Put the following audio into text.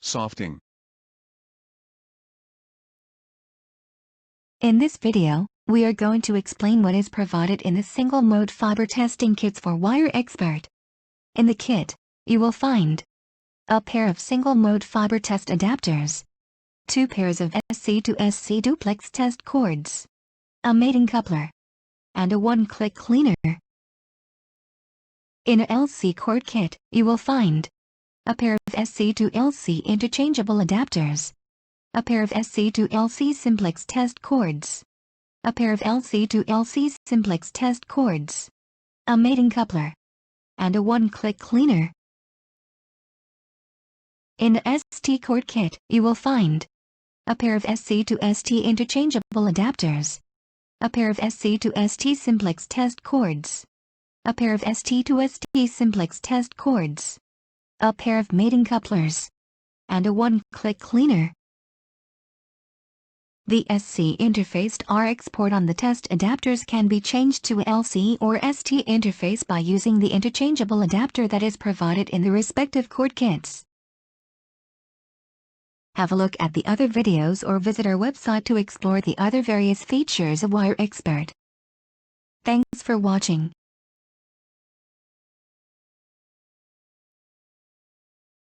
Softing. In this video, we are going to explain what is provided in the single-mode fiber testing kits for WireXpert. In the kit, you will find a pair of single-mode fiber test adapters, 2 pairs of SC to SC duplex test cords, a mating coupler, and a one-click cleaner. In a LC cord kit, you will find a pair of SC to LC interchangeable adapters, a pair of SC to LC simplex test cords, a pair of LC to LC simplex test cords, a mating coupler, and a one-click cleaner. In the ST cord kit, you will find a pair of SC to ST interchangeable adapters, a pair of SC to ST simplex test cords, a pair of ST to ST simplex test cords, a pair of mating couplers, and a one-click cleaner. The SC interfaced RX port on the test adapters can be changed to LC or ST interface by using the interchangeable adapter that is provided in the respective cord kits. Have a look at the other videos or visit our website to explore the other various features of WireXpert. Thanks for watching.